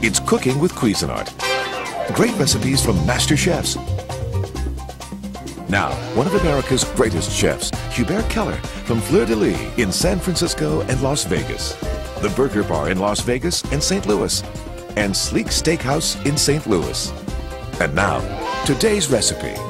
It's cooking with Cuisinart. Great recipes from master chefs. Now, one of America's greatest chefs, Hubert Keller from Fleur de Lis in San Francisco and Las Vegas, the Burger Bar in Las Vegas and St. Louis, and Sleek Steakhouse in St. Louis. And now, today's recipe.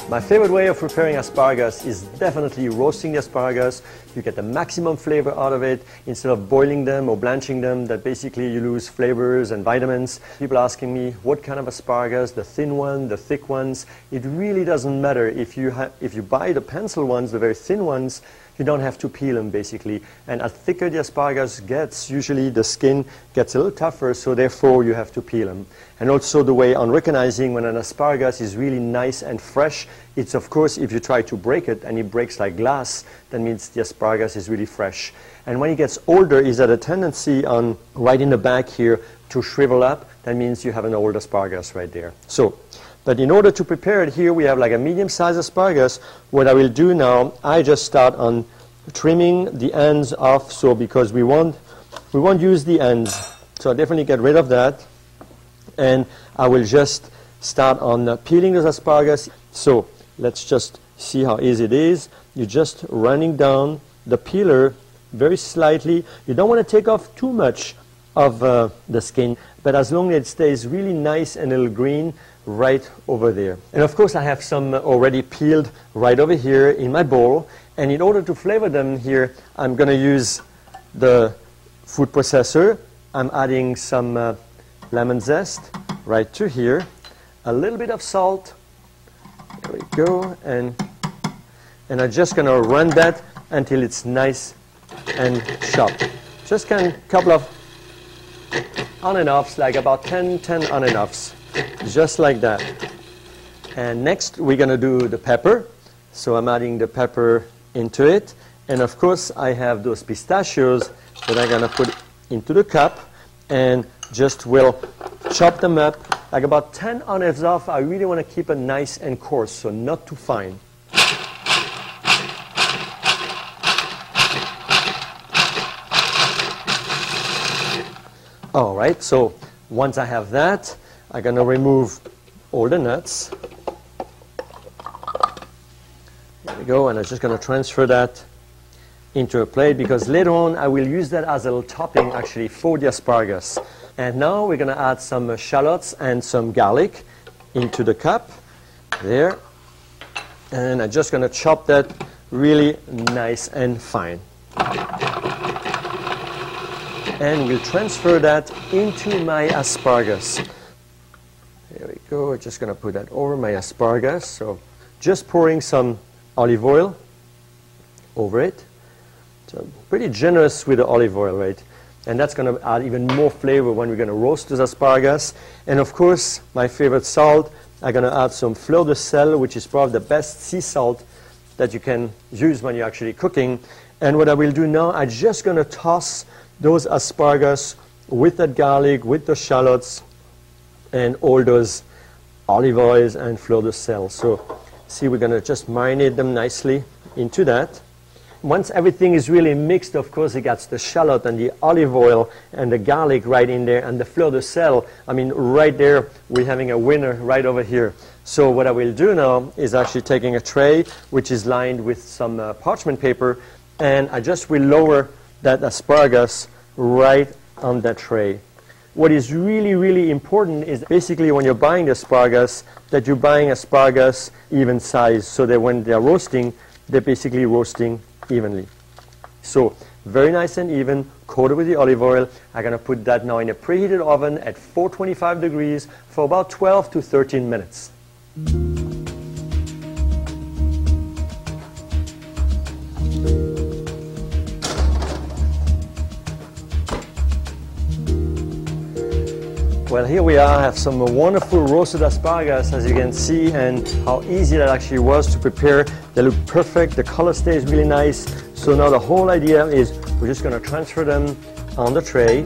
My favorite way of preparing asparagus is definitely roasting the asparagus. You get the maximum flavor out of it instead of boiling them or blanching them, that basically you lose flavors and vitamins. People asking me what kind of asparagus, the thin one, the thick ones. It really doesn't matter. If you buy the pencil ones, the very thin ones, you don't have to peel them basically. And as thicker the asparagus gets, usually the skin gets a little tougher, so therefore you have to peel them. And also the way on recognizing when an asparagus is really nice and fresh, it's of course if you try to break it and it breaks like glass, that means the asparagus is really fresh. And when it gets older, is that a tendency on right in the back here to shrivel up, that means you have an old asparagus right there. So, but in order to prepare it, here we have like a medium-sized asparagus. What I will do now, I just start on trimming the ends off, so because we won't use the ends. So I'll definitely get rid of that. And I will just start on peeling those asparagus. So let's just see how easy it is. You're just running down the peeler very slightly. You don't want to take off too much of the skin, but as long as it stays really nice and a little green right over there. And of course I have some already peeled right over here in my bowl, and in order to flavor them here, I'm going to use the food processor. I'm adding some lemon zest right to here, a little bit of salt, there we go, and I'm just going to run that until it's nice and chopped. Just a couple of on and offs, like about 10 on and offs, just like that. And next we're going to do the pepper. So I'm adding the pepper into it, and of course I have those pistachios that I'm going to put into the cup and just will chop them up like about 10 on-offs off. I really want to keep it nice and coarse, so not too fine. All right, so once I have that, I'm going to remove all the nuts. There we go, and I'm just going to transfer that into a plate because later on I will use that as a little topping actually for the asparagus. And now we're going to add some shallots and some garlic into the cup there, and I'm just going to chop that really nice and fine, and we'll transfer that into my asparagus. There we go. I'm just going to put that over my asparagus. So just pouring some olive oil over it. So pretty generous with the olive oil, right? And that's going to add even more flavor when we're going to roast those asparagus. And of course, my favorite salt, I'm going to add some fleur de sel, which is probably the best sea salt that you can use when you're actually cooking. And what I will do now, I'm just going to toss those asparagus with that garlic, with the shallots, and all those olive oils and fleur de sel. So see, we're going to just marinate them nicely into that. Once everything is really mixed, of course, it gets the shallot and the olive oil and the garlic right in there, and the fleur de sel. I mean, right there, we're having a winner right over here. So what I will do now is actually taking a tray, which is lined with some parchment paper, and I just will lower that asparagus right on that tray. What is really, really important is basically when you're buying the asparagus, that you're buying asparagus even size, so that when they're roasting, they're basically roasting evenly. So very nice and even, coated with the olive oil. I'm going to put that now in a preheated oven at 425 degrees for about 12 to 13 minutes. Well, here we are. I have some wonderful roasted asparagus, as you can see, and how easy that actually was to prepare. They look perfect. The color stays really nice. So now the whole idea is we're just going to transfer them on the tray.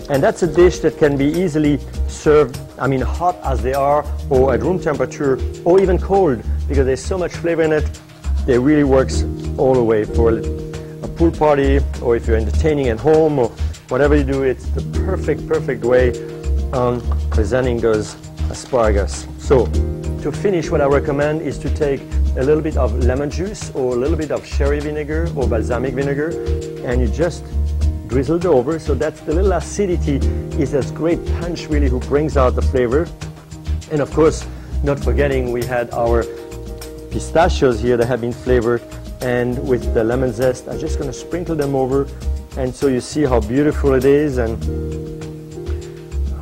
And that's a dish that can be easily served, I mean, hot as they are, or at room temperature, or even cold, because there's so much flavor in it. It really works all the way for a pool party, or if you're entertaining at home, or whatever you do, it's the perfect way on presenting those asparagus. So to finish, what I recommend is to take a little bit of lemon juice or a little bit of sherry vinegar or balsamic vinegar, and you just drizzle it over. So that's the little acidity is this great punch really who brings out the flavor. And of course, not forgetting we had our pistachios here that have been flavored, and with the lemon zest, I'm just going to sprinkle them over, and so you see how beautiful it is. And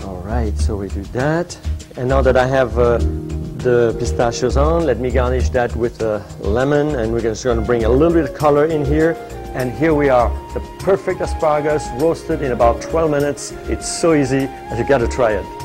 all right, so we do that. And now that I have the pistachios on, let me garnish that with a lemon, and we're just going to bring a little bit of color in here. And here we are, the perfect asparagus roasted in about 12 minutes. It's so easy, and you got to try it.